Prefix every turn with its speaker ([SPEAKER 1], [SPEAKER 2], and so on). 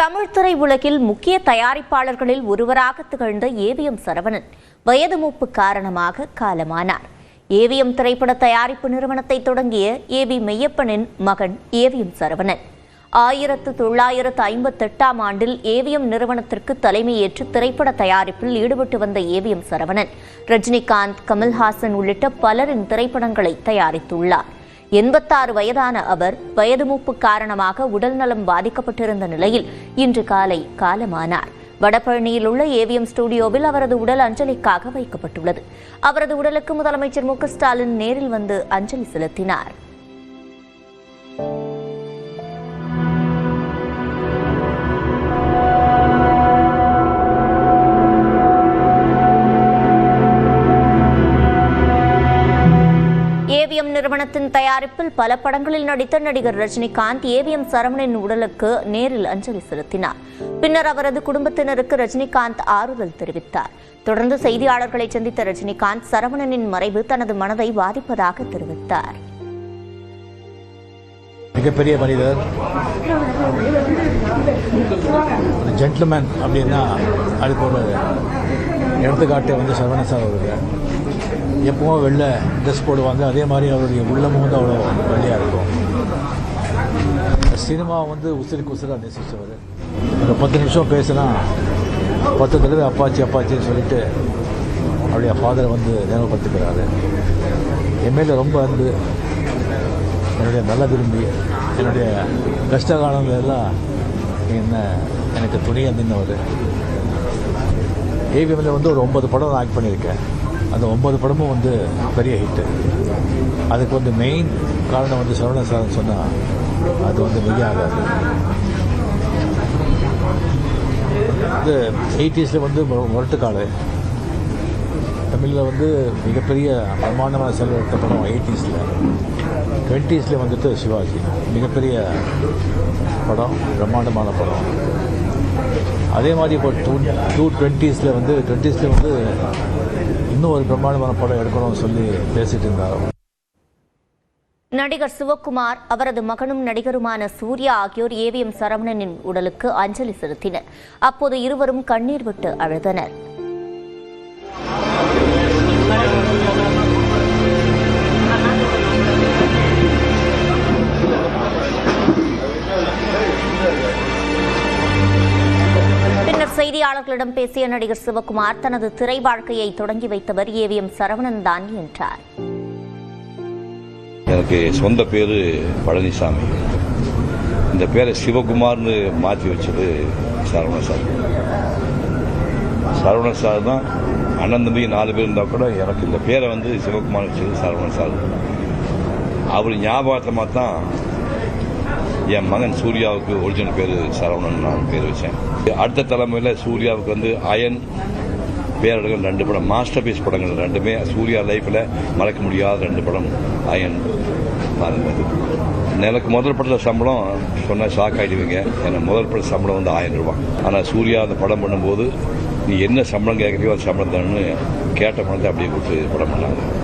[SPEAKER 1] தமிழ் திரை உலகில் முக்கிய தயாரிப்பாளர்களில் ஒருவராக திகழ்ந்த ஏவிஎம் சரவணன் வயது மூப்பு காரணமாக காலமானார். ஏவிஎம் திரைப்பட தயாரிப்பு நிறுவனத்தை தொடங்கிய ஏவி மெய்யப்பனின் மகன் ஏவிஎம் சரவணன் 1958ஆம் ஆண்டில் ஏவிஎம் நிறுவனத்திற்கு தலைமையேற்று திரைப்பட தயாரிப்பில் ஈடுபட்டு வந்த ஏவிஎம் சரவணன் ரஜினிகாந்த், கமல்ஹாசன் உள்ளிட்ட பலரின் திரைப்படங்களை தயாரித்துள்ளார். 86 வயதான அவர் வயது மூப்பு காரணமாக உடல்நலம் பாதிக்கப்பட்டிருந்த நிலையில் இன்று காலை காலமானார். வடபழனியில் உள்ள ஏவிஎம் ஸ்டுடியோவில் அவரது உடல் அஞ்சலிக்காக வைக்கப்பட்டுள்ளது. அவரது உடலுக்கு முதலமைச்சர் மு க ஸ்டாலின் நேரில் வந்து அஞ்சலி செலுத்தினார். ஏவிஎம் நிறுவனத்தின் தயாரிப்பில் பல படங்களில் நடித்த நடிகர் ரஜினிகாந்த் ஏவிஎம் சரவணனின் உடலுக்கு நேரில் அஞ்சலி செலுத்தினார். பின்னர் அவரது குடும்பத்தினருக்கு ரஜினிகாந்த் ஆறுதல் தெரிவித்தார். தொடர்ந்து செய்தியாளர்களை சந்தித்த ரஜினிகாந்த் சரவணனின் மறைவு தனது மனதை பாதிப்பதாக தெரிவித்தார்.
[SPEAKER 2] மிகப்பெரிய மனிதர், ஒரு ஜென்டில்மேன் அப்படின்னா அதுக்கு ஒரு எடுத்துக்காட்டை வந்து சரவணன் சார் அவர்கள் எப்பவும் வெள்ளை ட்ரெஸ் போடுவாங்க. அதே மாதிரி அவருடைய உள்ளமும் வந்து அவ்வளோ வெள்ளையாக இருக்கும். சினிமா வந்து உசிருக்கு உசிராக நேசிச்சவர். ஒரு 10 நிமிஷம் பேசினா 10 தடவை அப்பாச்சி அப்பாச்சின்னு சொல்லிட்டு அவருடைய ஃபாதரை வந்து நினைவுபடுத்திக்கிறாரு. என் மேலே ரொம்ப அன்பு, என்னுடைய நல்ல விரும்பி, என்னுடைய கஷ்ட காலங்கள் எல்லாம் எனக்கு துணியாக நின்றவர். ஏவிஎம்மில் வந்து ஒரு 9 படம் ஆக்ட் பண்ணியிருக்கேன். அந்த 9 படமும் வந்து பெரிய ஹிட்டு. அதுக்கு வந்து மெயின் காரணம் வந்து சரவணன் சார்னு சொன்னால் அது வந்து மிகையாகாது. இது 80s வந்து முரட்டுக்காடு, தமிழில் வந்து மிகப்பெரிய பிரமாண்டமான செலவெடுத்த படம் 80s. 20s வந்துட்டு சிவாஜி மிகப்பெரிய படம், பிரம்மாண்டமான படம். அதே மாதிரி இப்போ 20s வந்து இன்னும் ஒரு பிரம்மாண்டமான படம் எடுக்கணும்னு சொல்லி பேசிட்டு இருந்தார்.
[SPEAKER 1] நடிகர் சிவகுமார், அவரது மகனும் நடிகருமான சூர்யா ஆகியோர் ஏவிஎம் சரவணனின் உடலுக்கு அஞ்சலி செலுத்தினர். அப்போது இருவரும் கண்ணீர் விட்டு அழுதனர். செய்தியாளர்களிடம் பேசிய நடிகர் சிவகுமார் தனது திரை வாழ்க்கையை தொடங்கி வைத்தவர் ஏவிஎம் சரவணன் தான் என்றார்.
[SPEAKER 3] எனக்கு சொந்த பேரு பழனிசாமி. இந்த பேரை சிவகுமார்னு மாற்றி வச்சது சரவணன் சார். சரவணன் சார் தான். அண்ணன் தம்பி 4 பேர் இருந்தால் கூட எனக்கு இந்த பேரை வந்து சிவகுமார் வச்சது சரவணன் சார். அவர் ஞாபகத்தமாக தான் என் மகன் சூர்யாவுக்கு ஒரிஜினல் பேர் சரவணன் நான் பேர் வச்சேன். அடுத்த தலைமையில் சூர்யாவுக்கு வந்து அயன் பேரழகன் 2 படம் மாஸ்டர் பீஸ் படங்கள், 2மே சூர்யா லைஃப்பில் மறக்க முடியாத 2 படம் அயன் இருந்தது. எனக்கு முதல் படத்தில் சம்பளம் சொன்னால் ஷாக் ஆகிடுவீங்க. எனக்கு முதல் பட சம்பளம் வந்து 1000 ரூபாய். ஆனால் சூர்யா அந்த படம் பண்ணும்போது நீ என்ன சம்பளம் கேட்குறியோ அந்த சம்பளம் தானு கேட்ட பணத்தை அப்படியே கொடுத்து படம் பண்ணாங்க.